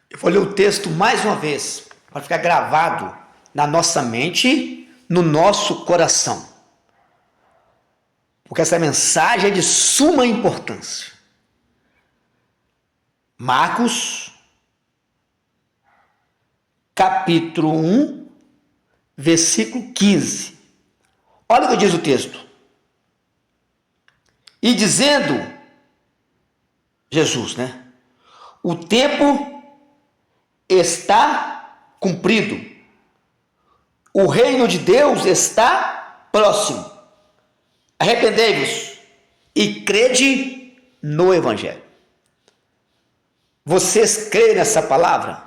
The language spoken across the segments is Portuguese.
Eu vou ler o texto mais uma vez, para ficar gravado na nossa mente, no nosso coração. Porque essa mensagem é de suma importância. Marcos, capítulo 1, versículo 15. Olha o que diz o texto. E dizendo, Jesus, o tempo está cumprido. O reino de Deus está próximo. Arrependei-vos e crede no Evangelho. Vocês creem nessa palavra?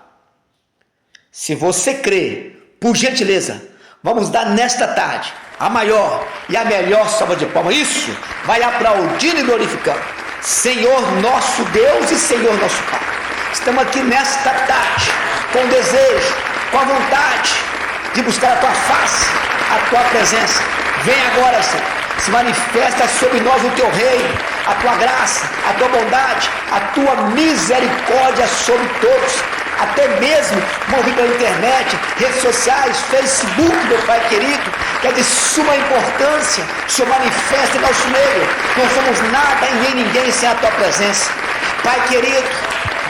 Se você crê, por gentileza, vamos dar nesta tarde a maior e a melhor salva de palmas. Isso, vai aplaudindo e glorificando. Senhor nosso Deus e Senhor nosso Pai. Estamos aqui nesta tarde com desejo, com a vontade de buscar a Tua face, a Tua presença. Vem agora, Senhor. Se manifesta sobre nós o Teu reino, a Tua graça, a Tua bondade, a Tua misericórdia sobre todos. Até mesmo movido pela internet, redes sociais, Facebook, meu Pai querido, que é de suma importância, o Senhor manifesta em nosso meio. Não somos nada e nem ninguém sem a Tua presença. Pai querido,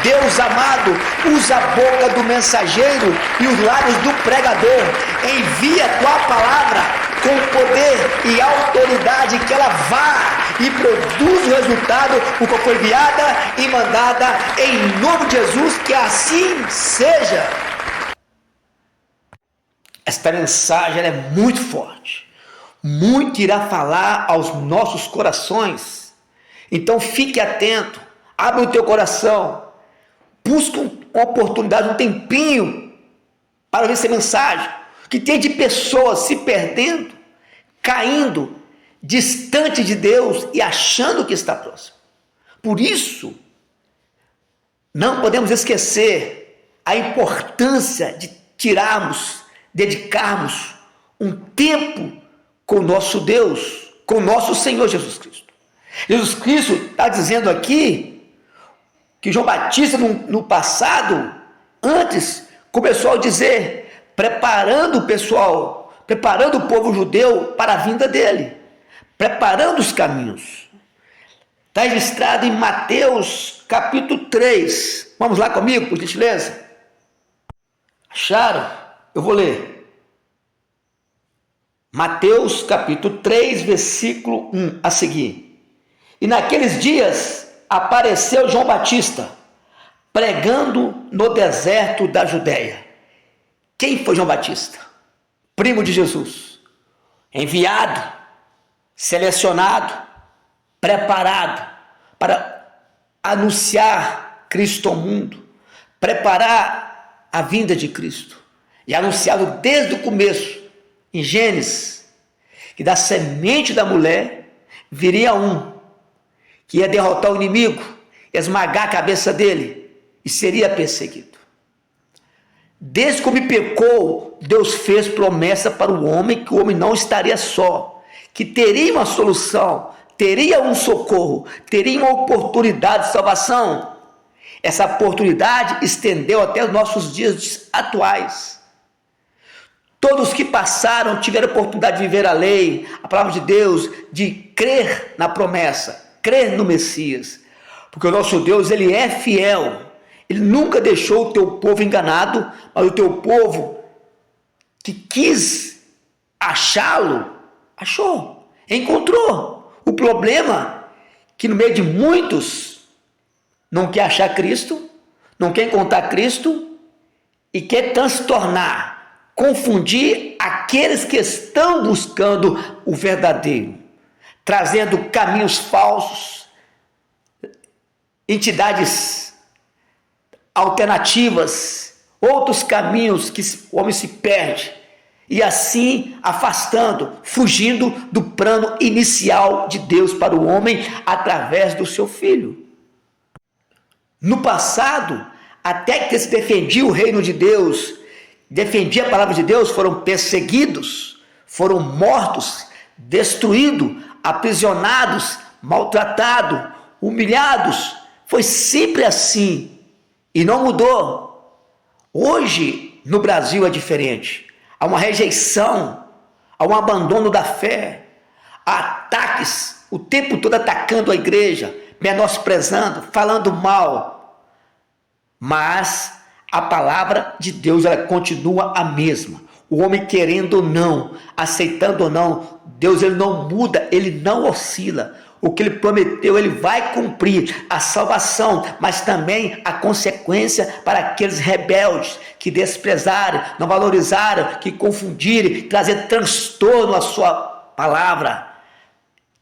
Deus amado, usa a boca do mensageiro e os lábios do pregador. Envia a Tua palavra com poder e autoridade, que ela vá e produza o resultado por qual foi enviada e mandada, em nome de Jesus, que assim seja. Esta mensagem é muito forte, muito irá falar aos nossos corações. Então fique atento, abre o teu coração, busca uma oportunidade, um tempinho para ouvir essa mensagem, que tem de pessoas se perdendo, caindo, distante de Deus e achando que está próximo. Por isso, não podemos esquecer a importância de dedicarmos um tempo com o nosso Deus, com o nosso Senhor Jesus Cristo. Jesus Cristo está dizendo aqui que João Batista, no passado, antes, começou a dizer, preparando o povo judeu para a vinda dele, preparando os caminhos. Está registrado em Mateus capítulo 3. Vamos lá comigo, por gentileza? Acharam? Eu vou ler. Mateus capítulo 3, versículo 1 a seguir. E naqueles dias apareceu João Batista, pregando no deserto da Judéia. Quem foi João Batista? Primo de Jesus, enviado, selecionado, preparado para anunciar Cristo ao mundo, preparar a vinda de Cristo, e anunciado desde o começo, em Gênesis, que da semente da mulher viria um, que ia derrotar o inimigo, esmagar a cabeça dele, e seria perseguido. Desde que o homem pecou, Deus fez promessa para o homem que o homem não estaria só, que teria uma solução, teria um socorro, teria uma oportunidade de salvação. Essa oportunidade estendeu até os nossos dias atuais. Todos que passaram tiveram a oportunidade de viver a lei, a palavra de Deus, de crer na promessa, crer no Messias, porque o nosso Deus, ele é fiel. Ele nunca deixou o teu povo enganado, mas o teu povo que quis achá-lo, achou, encontrou. O problema é que no meio de muitos não quer achar Cristo, não quer encontrar Cristo e quer transtornar, confundir aqueles que estão buscando o verdadeiro, trazendo caminhos falsos, entidades alternativas, outros caminhos que o homem se perde, e assim afastando, fugindo do plano inicial de Deus para o homem através do seu Filho. No passado, até que se defendia o reino de Deus, defendia a palavra de Deus, foram perseguidos, foram mortos, destruídos, aprisionados, maltratados, humilhados. Foi sempre assim. E não mudou. Hoje, no Brasil é diferente. Há uma rejeição, há um abandono da fé, há ataques, o tempo todo atacando a igreja, menosprezando, falando mal. Mas a palavra de Deus, ela continua a mesma. O homem querendo ou não, aceitando ou não, Deus ele não muda, ele não oscila. O que ele prometeu, ele vai cumprir. A salvação, mas também a consequência para aqueles rebeldes que desprezaram, não valorizaram, que confundiram, trazer transtorno à sua palavra,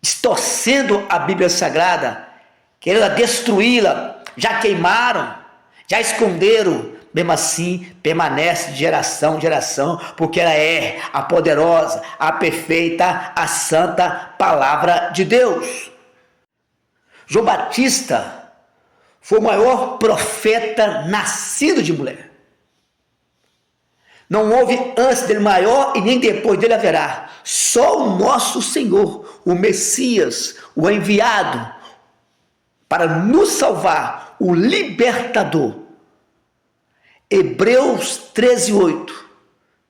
distorcendo a Bíblia Sagrada, querendo destruí-la, já queimaram, já esconderam. Mesmo assim, permanece de geração em geração, porque ela é a poderosa, a perfeita, a santa palavra de Deus. João Batista foi o maior profeta nascido de mulher. Não houve antes dele maior e nem depois dele haverá. Só o nosso Senhor, o Messias, o enviado para nos salvar, o libertador. Hebreus 13:8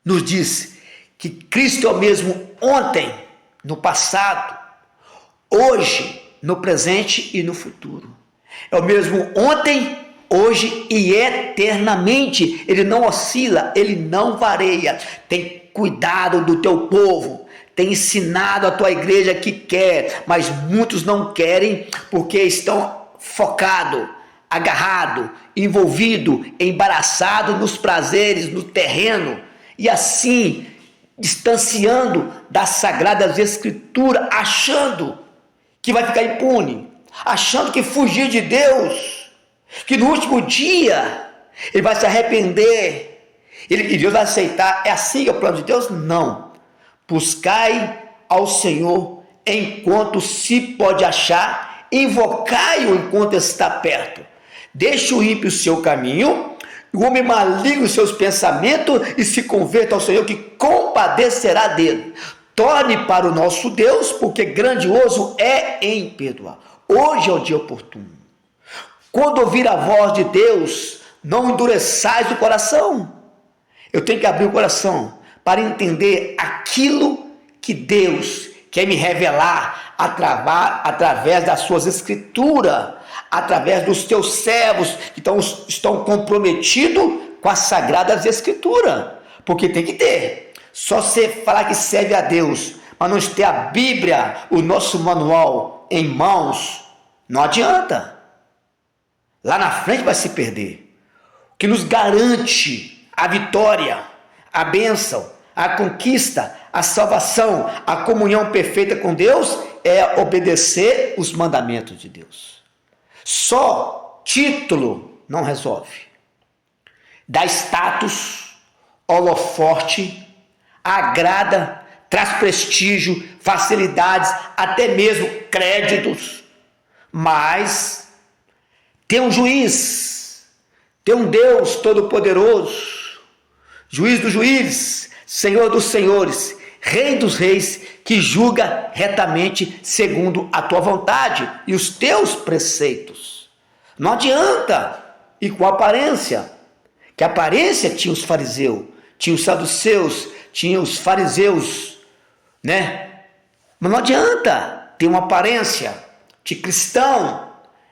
nos diz que Cristo é o mesmo ontem, no passado, hoje, no presente e no futuro. É o mesmo ontem, hoje e eternamente. Ele não oscila, ele não varia. Tem cuidado do teu povo, tem ensinado a tua igreja que quer, mas muitos não querem porque estão focados, agarrado, envolvido, embaraçado nos prazeres, no terreno, e assim distanciando das sagradas escrituras, achando que vai ficar impune, achando que fugir de Deus, que no último dia ele vai se arrepender, e Deus vai aceitar. É assim que é o plano de Deus? Não. Buscai ao Senhor enquanto se pode achar, invocai-o enquanto está perto. Deixe o ímpio o seu caminho, o homem maligno os seus pensamentos, e se converta ao Senhor, que compadecerá dele. Torne para o nosso Deus, porque grandioso é em perdoar. Hoje é o dia oportuno. Quando ouvir a voz de Deus, não endureçais o coração. Eu tenho que abrir o coração para entender aquilo que Deus quer me revelar através das suas escrituras, através dos teus servos que estão comprometidos com as sagradas escrituras, porque tem que ter. Só você falar que serve a Deus, mas não ter a Bíblia, o nosso manual em mãos, não adianta. Lá na frente vai se perder. O que nos garante a vitória, a bênção, a conquista, a salvação, a comunhão perfeita com Deus é obedecer os mandamentos de Deus. Só título não resolve. Dá status, holofote, agrada, traz prestígio, facilidades, até mesmo créditos. Mas tem um juiz, tem um Deus todo-poderoso, juiz dos juízes, Senhor dos senhores, Rei dos reis, que julga retamente segundo a tua vontade e os teus preceitos. Não adianta ir com aparência, que aparência tinha os fariseus, tinha os saduceus, tinha os fariseus, né? Mas não adianta ter uma aparência de cristão,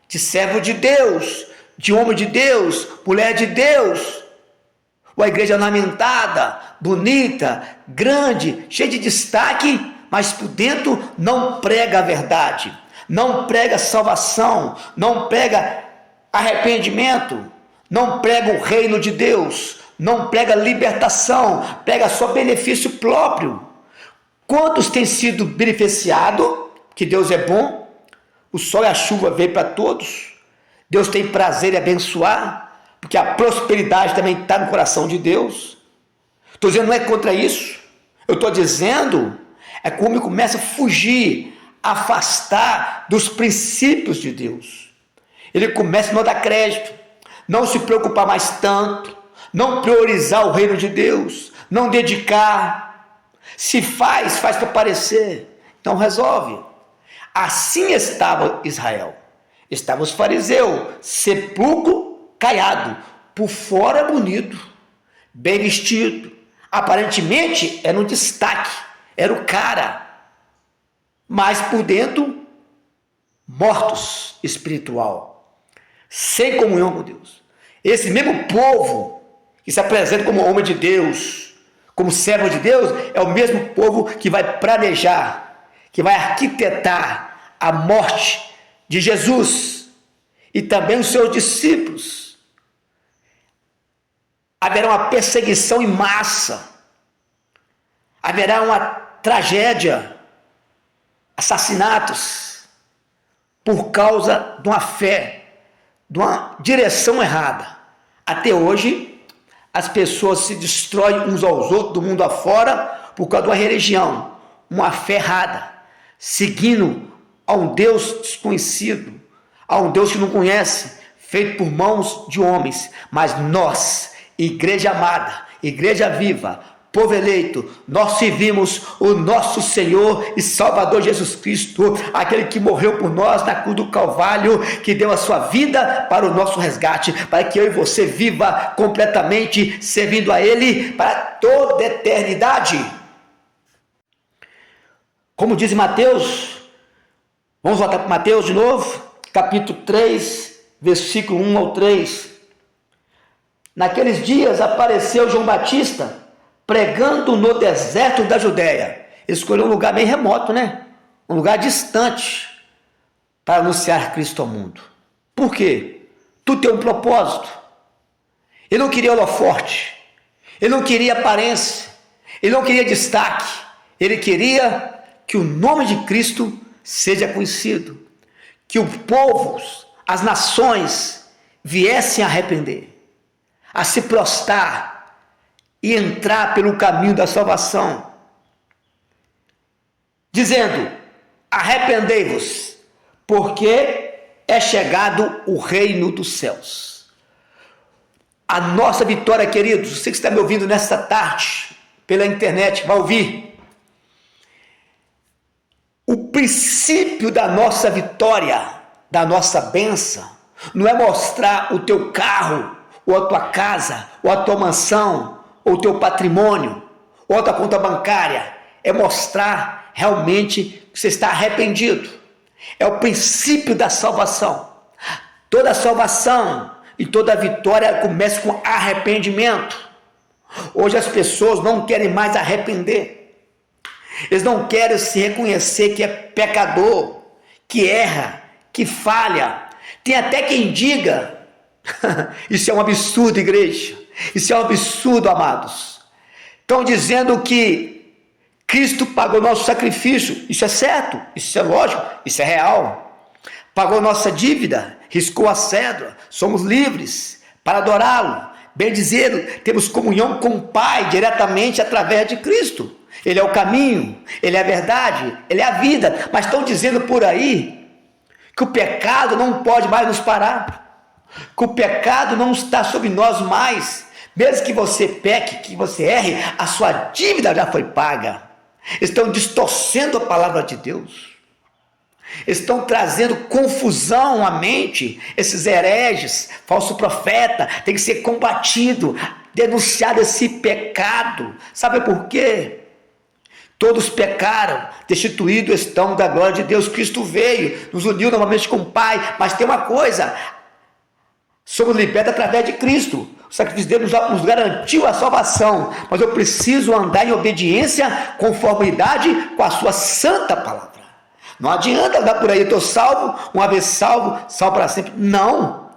de servo de Deus, de homem de Deus, mulher de Deus, uma igreja ornamentada, bonita, grande, cheia de destaque, mas por dentro não prega a verdade, não prega salvação, não prega arrependimento, não prega o reino de Deus, não prega libertação, prega só benefício próprio. Quantos têm sido beneficiados? Que Deus é bom, o sol e a chuva veem para todos, Deus tem prazer em abençoar, porque a prosperidade também está no coração de Deus. Estou dizendo, não é contra isso. Eu estou dizendo, é como ele começa a fugir, afastar dos princípios de Deus. Ele começa a não dar crédito, não se preocupar mais tanto, não priorizar o reino de Deus, não dedicar. Se faz para parecer, então resolve. Assim estava Israel. Estavam os fariseus, sepulcro caiado, por fora bonito, bem vestido, aparentemente era um destaque, era o cara, mas por dentro, mortos espiritual, sem comunhão com Deus. Esse mesmo povo que se apresenta como homem de Deus, como servo de Deus, é o mesmo povo que vai planejar, que vai arquitetar a morte de Jesus e também os seus discípulos. Haverá uma perseguição em massa, haverá uma tragédia, assassinatos, por causa de uma fé, de uma direção errada. Até hoje, as pessoas se destroem uns aos outros do mundo afora por causa de uma religião, uma fé errada, seguindo a um Deus desconhecido, a um Deus que não conhece, feito por mãos de homens. Mas nós, igreja amada, igreja viva, povo eleito, nós servimos o nosso Senhor e Salvador Jesus Cristo, aquele que morreu por nós na cruz do Calvário, que deu a sua vida para o nosso resgate, para que eu e você viva completamente servindo a Ele para toda a eternidade. Como diz Mateus, vamos voltar para Mateus de novo, capítulo 3, versículo 1 ao 3. Naqueles dias apareceu João Batista pregando no deserto da Judéia. Ele escolheu um lugar bem remoto, né? Um lugar distante para anunciar Cristo ao mundo. Por quê? Tudo tem um propósito. Ele não queria holofote, ele não queria aparência, ele não queria destaque, ele queria que o nome de Cristo seja conhecido, que o povo, as nações viessem a arrepender, a se prostrar e entrar pelo caminho da salvação, dizendo: arrependei-vos, porque é chegado o reino dos céus. A nossa vitória, queridos, você que está me ouvindo nesta tarde, pela internet, vai ouvir. O princípio da nossa vitória, da nossa bênção, não é mostrar o teu carro, ou a tua casa, ou a tua mansão, ou o teu patrimônio, ou a tua conta bancária. É mostrar realmente que você está arrependido. É o princípio da salvação. Toda salvação e toda vitória começa com arrependimento. Hoje as pessoas não querem mais arrepender. Eles não querem se reconhecer que é pecador, que erra, que falha. Tem até quem diga, isso é um absurdo, igreja. Isso é um absurdo, amados. Estão dizendo que Cristo pagou nosso sacrifício. Isso é certo, isso é lógico, isso é real. Pagou nossa dívida, riscou a cédula, somos livres para adorá-lo. Bem dizer, temos comunhão com o Pai diretamente através de Cristo. Ele é o caminho, Ele é a verdade, Ele é a vida. Mas estão dizendo por aí que o pecado não pode mais nos parar, que o pecado não está sobre nós mais. Mesmo que você peque, que você erre, a sua dívida já foi paga. Estão distorcendo a palavra de Deus. Estão trazendo confusão à mente. Esses hereges, falso profeta, tem que ser combatido, denunciado esse pecado. Sabe por quê? Todos pecaram, destituídos estão da glória de Deus. Cristo veio, nos uniu novamente com o Pai. Mas tem uma coisa: somos libertos através de Cristo. O sacrifício dele nos garantiu a salvação, mas eu preciso andar em obediência, conformidade com a sua santa palavra. Não adianta andar por aí, estou salvo, uma vez salvo, salvo para sempre. Não.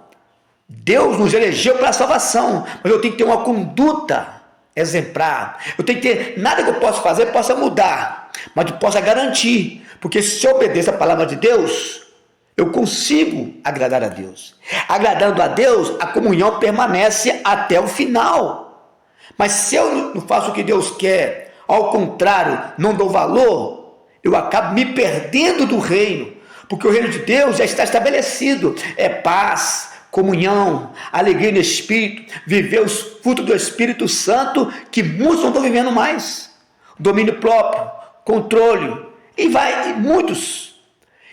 Deus nos elegeu para a salvação, mas eu tenho que ter uma conduta exemplar. Eu tenho que ter, nada que eu possa fazer, possa mudar, mas eu possa garantir, porque se eu obedeço a palavra de Deus, eu consigo agradar a Deus. Agradando a Deus, a comunhão permanece até o final. Mas se eu não faço o que Deus quer, ao contrário, não dou valor, eu acabo me perdendo do reino, porque o reino de Deus já está estabelecido. É paz, comunhão, alegria no Espírito, viver os frutos do Espírito Santo, que muitos não estão vivendo mais. Domínio próprio, controle, e muitos.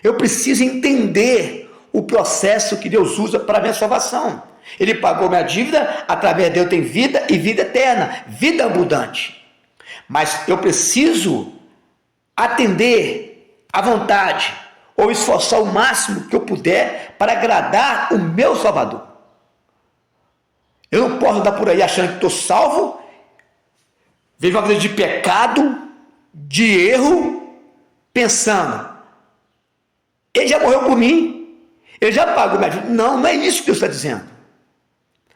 Eu preciso entender o processo que Deus usa para a minha salvação. Ele pagou minha dívida, através dele eu tenho vida e vida eterna, vida abundante. Mas eu preciso atender à vontade, ou esforçar o máximo que eu puder para agradar o meu Salvador. Eu não posso andar por aí achando que estou salvo, vivo uma vida de pecado, de erro, pensando, ele já morreu por mim, ele já pagou minha dívida. Não, não é isso que Deus está dizendo.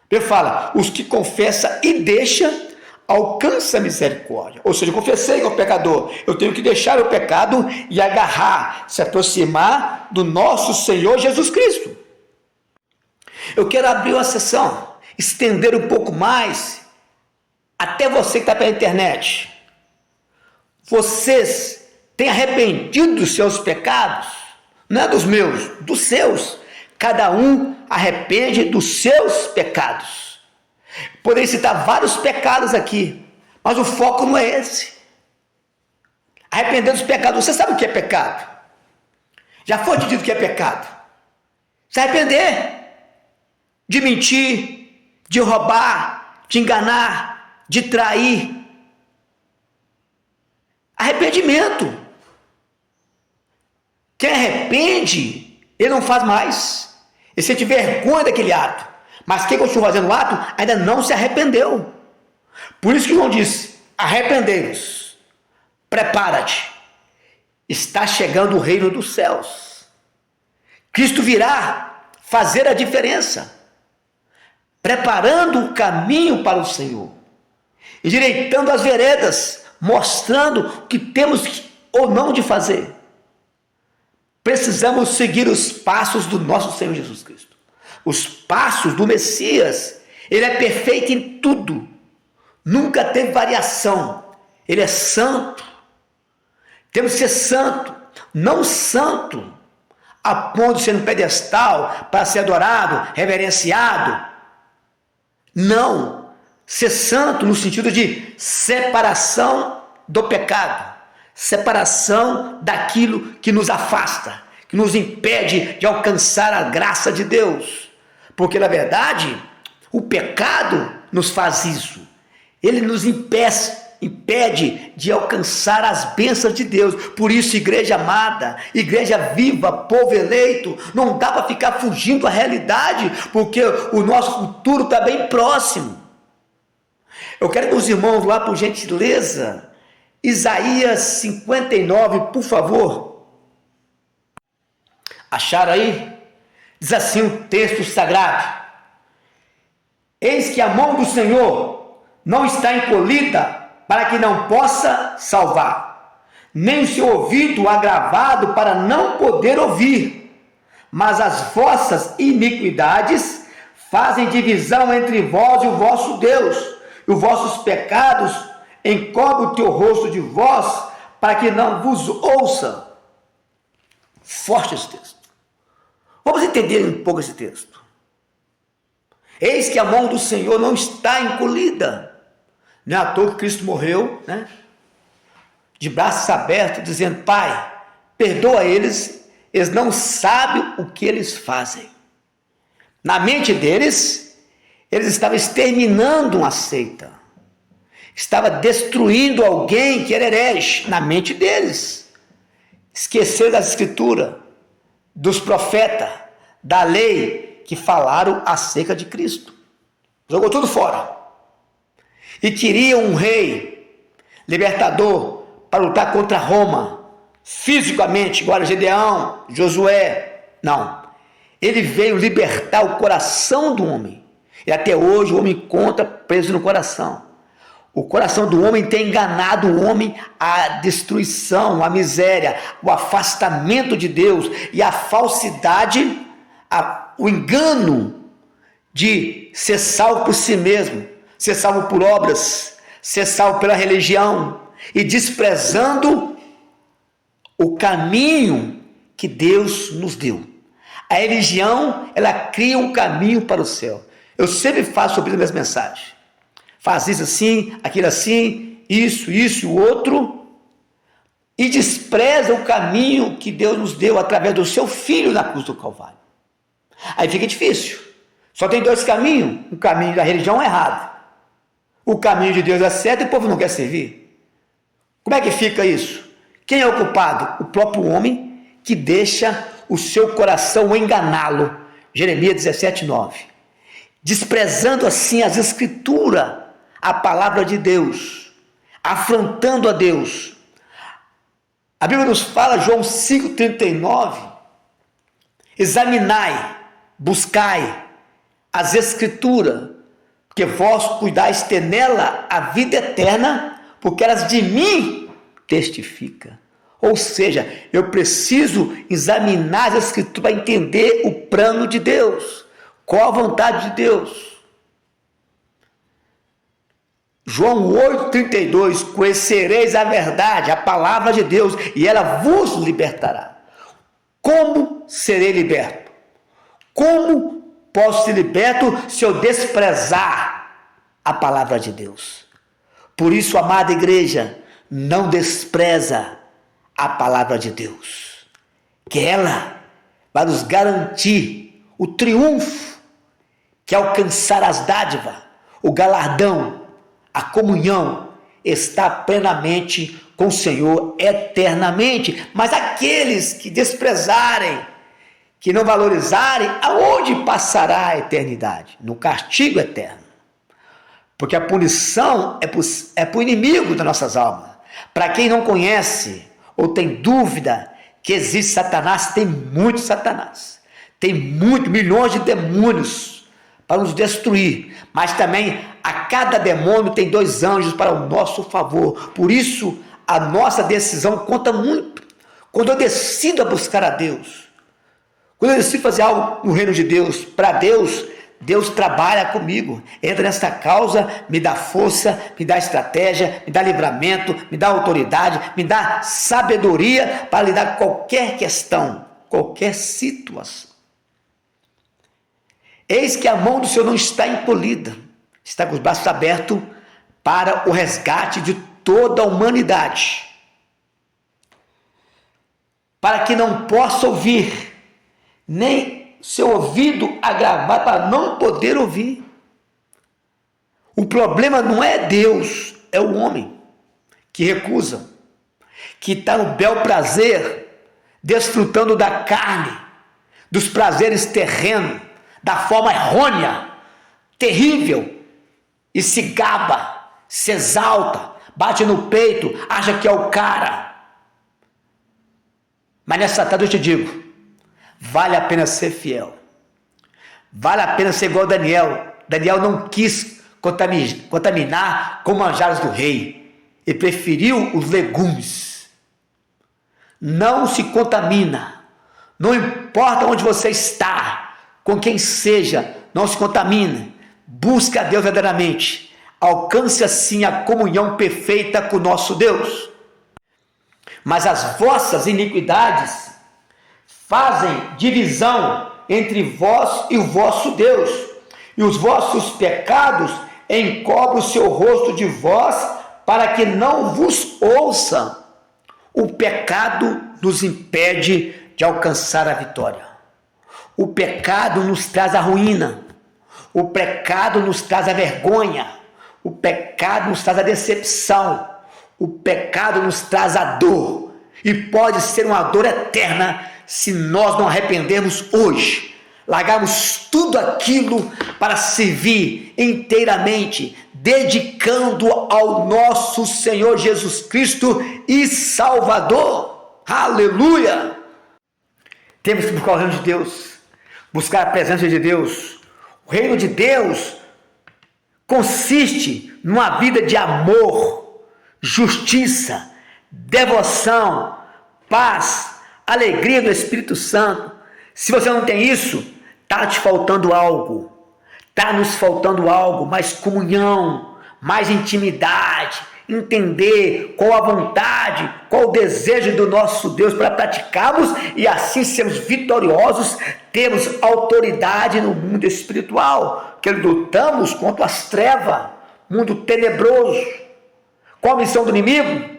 Ele fala, os que confessam e deixam, alcança a misericórdia. Ou seja, eu confessei que é o pecador, eu tenho que deixar o pecado e agarrar, se aproximar do nosso Senhor Jesus Cristo. Eu quero abrir uma sessão, estender um pouco mais, até você que está pela internet. Vocês têm arrependido dos seus pecados? Não é dos meus, dos seus. Cada um arrepende dos seus pecados. Poderia citar vários pecados aqui, mas o foco não é esse. Arrepender dos pecados. Você sabe o que é pecado? Já foi te dito o que é pecado? Se arrepender de mentir, de roubar, de enganar, de trair. Arrependimento. Quem arrepende, ele não faz mais. Ele sente vergonha daquele ato. Mas quem continua fazendo o ato, ainda não se arrependeu. Por isso que João diz, arrependei-vos, prepara-te, está chegando o reino dos céus. Cristo virá fazer a diferença, preparando o caminho para o Senhor, endireitando as veredas, mostrando o que temos ou não de fazer. Precisamos seguir os passos do nosso Senhor Jesus Cristo. Os passos do Messias. Ele é perfeito em tudo. Nunca teve variação. Ele é santo. Temos que ser santo. Não santo a ponto de ser um pedestal para ser adorado, reverenciado. Não. Ser santo no sentido de separação do pecado. Separação daquilo que nos afasta, que nos impede de alcançar a graça de Deus. Porque, na verdade, o pecado nos faz isso. Ele nos impede de alcançar as bênçãos de Deus. Por isso, igreja amada, igreja viva, povo eleito, não dá para ficar fugindo da realidade, porque o nosso futuro está bem próximo. Eu quero que os irmãos lá, por gentileza, Isaías 59, por favor. Acharam aí? Diz assim o texto sagrado: eis que a mão do Senhor não está encolhida para que não possa salvar, nem o seu ouvido agravado para não poder ouvir, mas as vossas iniquidades fazem divisão entre vós e o vosso Deus, e os vossos pecados encobre o teu rosto de vós, para que não vos ouça. Forte esse texto. Vamos entender um pouco esse texto. Eis que a mão do Senhor não está encolhida. Não é à toa que Cristo morreu, né? De braços abertos, dizendo, Pai, perdoa eles, eles não sabem o que eles fazem. Na mente deles, eles estavam exterminando uma seita. Estava destruindo alguém que era herege na mente deles. Esqueceram das escrituras, dos profetas, da lei que falaram acerca de Cristo. Jogou tudo fora. E queriam um rei, libertador, para lutar contra Roma, fisicamente, igual a Gedeão, Josué. Não. Ele veio libertar o coração do homem. E até hoje o homem encontra preso no coração. O coração do homem tem enganado o homem à destruição, à miséria, o afastamento de Deus e a falsidade, o engano de ser salvo por si mesmo, ser salvo por obras, ser salvo pela religião e desprezando o caminho que Deus nos deu. A religião, ela cria um caminho para o céu. Eu sempre faço sobre as minhas mensagens. Faz isso assim, aquilo assim, isso e o outro, e despreza o caminho que Deus nos deu através do seu Filho na cruz do Calvário. Aí fica difícil. Só tem dois caminhos. O caminho da religião é errado. O caminho de Deus é certo e o povo não quer servir. Como é que fica isso? Quem é o culpado? O próprio homem que deixa o seu coração enganá-lo. Jeremias 17:9. Desprezando assim as escrituras, a palavra de Deus, afrontando a Deus. A Bíblia nos fala, João 5,39, examinai, buscai as escrituras, porque vós cuidais ter nela a vida eterna, porque elas de mim testificam. Ou seja, eu preciso examinar as escrituras para entender o plano de Deus, qual a vontade de Deus. João 8,32, conhecereis a verdade, a palavra de Deus, e ela vos libertará. Como serei liberto? Como posso ser liberto se eu desprezar a palavra de Deus? Por isso, amada igreja, não despreza a palavra de Deus, que ela vai nos garantir o triunfo, que é alcançar as dádivas, o galardão, a comunhão, está plenamente com o Senhor eternamente. Mas aqueles que desprezarem, que não valorizarem, aonde passará a eternidade? No castigo eterno. Porque a punição é para o inimigo das nossas almas. Para quem não conhece ou tem dúvida que existe Satanás, tem muito Satanás. Tem milhões de demônios para nos destruir. Mas também a cada demônio tem 2 anjos para o nosso favor. Por isso, a nossa decisão conta muito. Quando eu decido a buscar a Deus, quando eu decido fazer algo no reino de Deus, para Deus, Deus trabalha comigo, entra nessa causa, me dá força, me dá estratégia, me dá livramento, me dá autoridade, me dá sabedoria para lidar com qualquer questão, qualquer situação. Eis que a mão do Senhor não está encolhida, está com os braços abertos para o resgate de toda a humanidade, para que não possa ouvir, nem seu ouvido agravado para não poder ouvir. O problema não é Deus, é o homem que recusa, que está no bel prazer, desfrutando da carne, dos prazeres terrenos, da forma errônea, terrível, e se gaba, se exalta, bate no peito, acha que é o cara. Mas nessa tarde eu te digo, vale a pena ser fiel, vale a pena ser igual a Daniel. Daniel não quis contaminar com manjares do rei, e preferiu os legumes. Não se contamina, não importa onde você está, com quem seja, não se contamine, busque a Deus verdadeiramente, alcance assim a comunhão perfeita com o nosso Deus. Mas as vossas iniquidades fazem divisão entre vós e o vosso Deus, e os vossos pecados encobrem o seu rosto de vós, para que não vos ouça. O pecado nos impede de alcançar a vitória. O pecado nos traz a ruína. O pecado nos traz a vergonha. O pecado nos traz a decepção. O pecado nos traz a dor. E pode ser uma dor eterna se nós não arrependermos hoje. Largarmos tudo aquilo para servir inteiramente, dedicando ao nosso Senhor Jesus Cristo e Salvador. Aleluia! Temos que buscar o reino de Deus, buscar a presença de Deus. O reino de Deus consiste numa vida de amor, justiça, devoção, paz, alegria do Espírito Santo. Se você não tem isso, está te faltando algo. Está nos faltando algo, mais comunhão, mais intimidade, entender qual a vontade, qual o desejo do nosso Deus para praticarmos e assim sermos vitoriosos, temos autoridade no mundo espiritual, que lutamos contra as trevas, mundo tenebroso. Qual a missão do inimigo?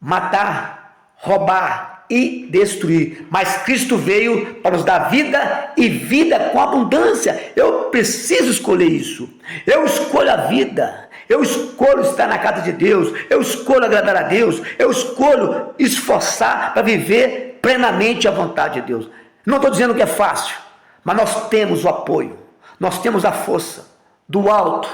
Matar, roubar, e destruir. Mas Cristo veio para nos dar vida e vida com abundância. Eu preciso escolher isso. Eu escolho a vida. Eu escolho estar na casa de Deus. Eu escolho agradar a Deus. Eu escolho esforçar para viver plenamente a vontade de Deus. Não estou dizendo que é fácil, mas nós temos o apoio. Nós temos a força do alto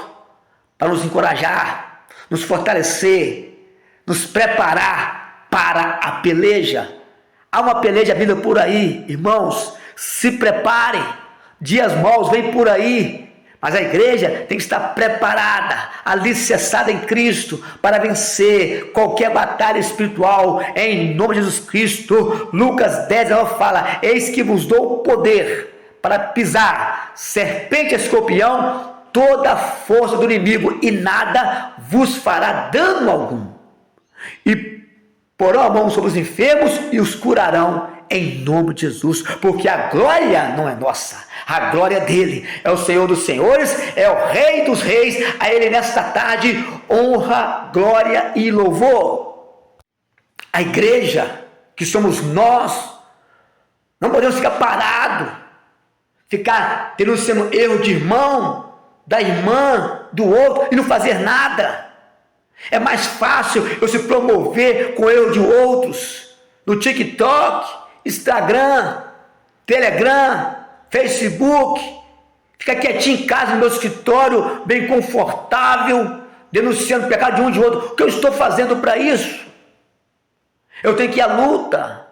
para nos encorajar, nos fortalecer, nos preparar para a peleja. Há uma peleja vindo por aí, irmãos, se preparem, dias maus vêm por aí, mas a igreja tem que estar preparada, alicerçada em Cristo, para vencer qualquer batalha espiritual, em nome de Jesus Cristo. Lucas 10 fala: eis que vos dou o poder para pisar serpente e escorpião, toda a força do inimigo, e nada vos fará dano algum. E porão a mão sobre os enfermos e os curarão em nome de Jesus, porque a glória não é nossa, a glória é dele, é o Senhor dos senhores, é o Rei dos reis. A ele nesta tarde honra, glória e louvor. A igreja, que somos nós, não podemos ficar parados, ficar denunciando erro de irmão, da irmã, do outro, e não fazer nada. É mais fácil eu se promover com o erro de outros no TikTok, Instagram, Telegram, Facebook, ficar quietinho em casa, no meu escritório, bem confortável, denunciando o pecado de um e de outro. O que eu estou fazendo para isso? Eu tenho que ir à luta,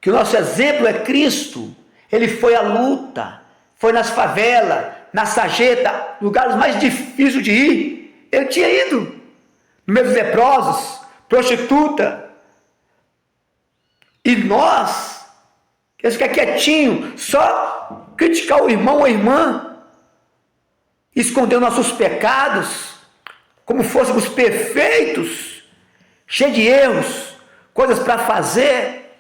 que o nosso exemplo é Cristo. Ele foi à luta, foi nas favelas, na sarjeta, lugares mais difíceis de ir. Ele tinha ido. No meio dos leprosos, prostituta. E nós, queremos ficar quietinho, só criticar o irmão ou a irmã, esconder nossos pecados, como fôssemos perfeitos, cheios de erros, coisas para fazer,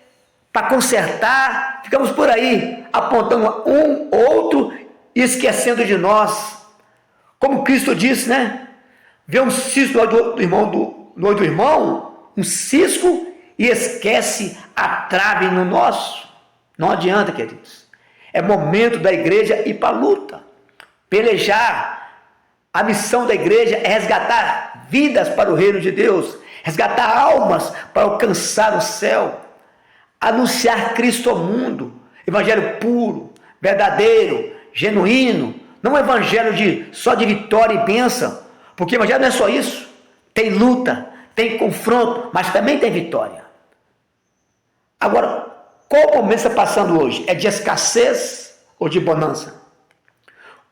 para consertar. Ficamos por aí, apontando um, outro e esquecendo de nós. Como Cristo disse, né? Vê um cisco no olho do irmão, um cisco, e esquece a trave no nosso. Não adianta, queridos. É momento da igreja ir para a luta, pelejar. A missão da igreja é resgatar vidas para o reino de Deus, resgatar almas para alcançar o céu, anunciar Cristo ao mundo, evangelho puro, verdadeiro, genuíno, não um evangelho só de vitória e bênção. Porque o evangelho não é só isso. Tem luta, tem confronto, mas também tem vitória. Agora, qual momento você está passando hoje? É de escassez ou de bonança?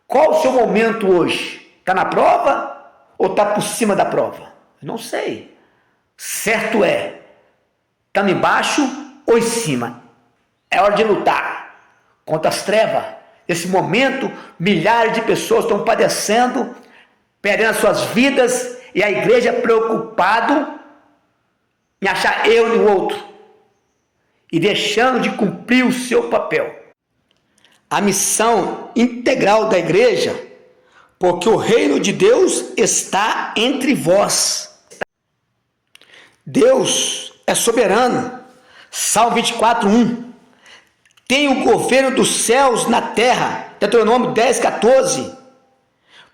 Qual o seu momento hoje? Está na prova ou está por cima da prova? Eu não sei. Certo é, está embaixo ou em cima? É hora de lutar contra as trevas. Nesse momento, milhares de pessoas estão padecendo, perdendo as suas vidas, e a igreja preocupado em achar erro no outro e deixando de cumprir o seu papel. A missão integral da igreja, porque o reino de Deus está entre vós. Deus é soberano. Salmo 24:1. Tem o governo dos céus na terra. Deuteronômio 10:14.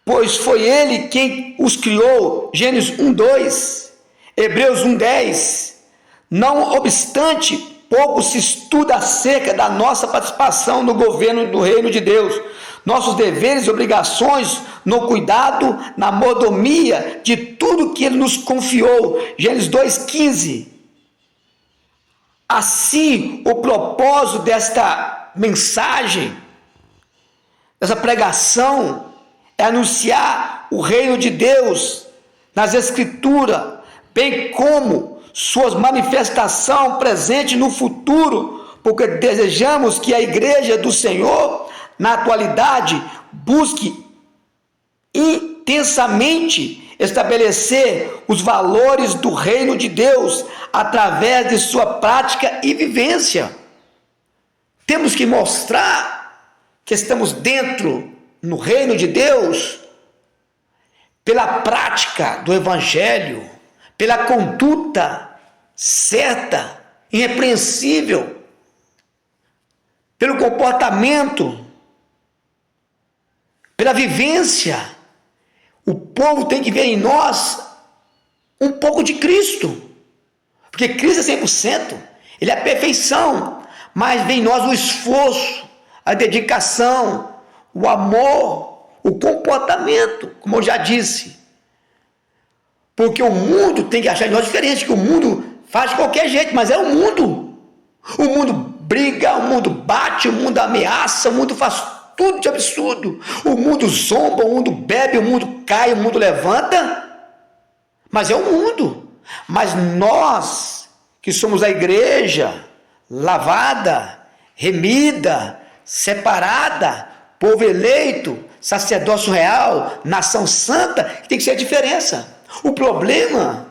Pois foi ele quem os criou. Gênesis 1:2, Hebreus 1:10. Não obstante, pouco se estuda acerca da nossa participação no governo do reino de Deus, nossos deveres e obrigações no cuidado, na mordomia de tudo que ele nos confiou. Gênesis 2:15. Assim, o propósito desta mensagem, dessa pregação, é anunciar o reino de Deus nas Escrituras, bem como suas manifestações presentes no futuro, porque desejamos que a igreja do Senhor, na atualidade, busque intensamente estabelecer os valores do reino de Deus através de sua prática e vivência. Temos que mostrar que estamos dentro no reino de Deus pela prática do evangelho, pela conduta certa irrepreensível, pelo comportamento, pela vivência. O povo tem que ver em nós um pouco de Cristo, porque Cristo é 100%, Ele é a perfeição, mas vem em nós o esforço, a dedicação, o amor, o comportamento, como eu já disse. Porque o mundo tem que achar em nós diferente, que o mundo faz de qualquer jeito, mas é o mundo. O mundo briga, o mundo bate, o mundo ameaça, o mundo faz tudo de absurdo. O mundo zomba, o mundo bebe, o mundo cai, o mundo levanta. Mas é o mundo. Mas nós, que somos a igreja, lavada, remida, separada, povo eleito, sacerdócio real, nação santa, tem que ser a diferença. O problema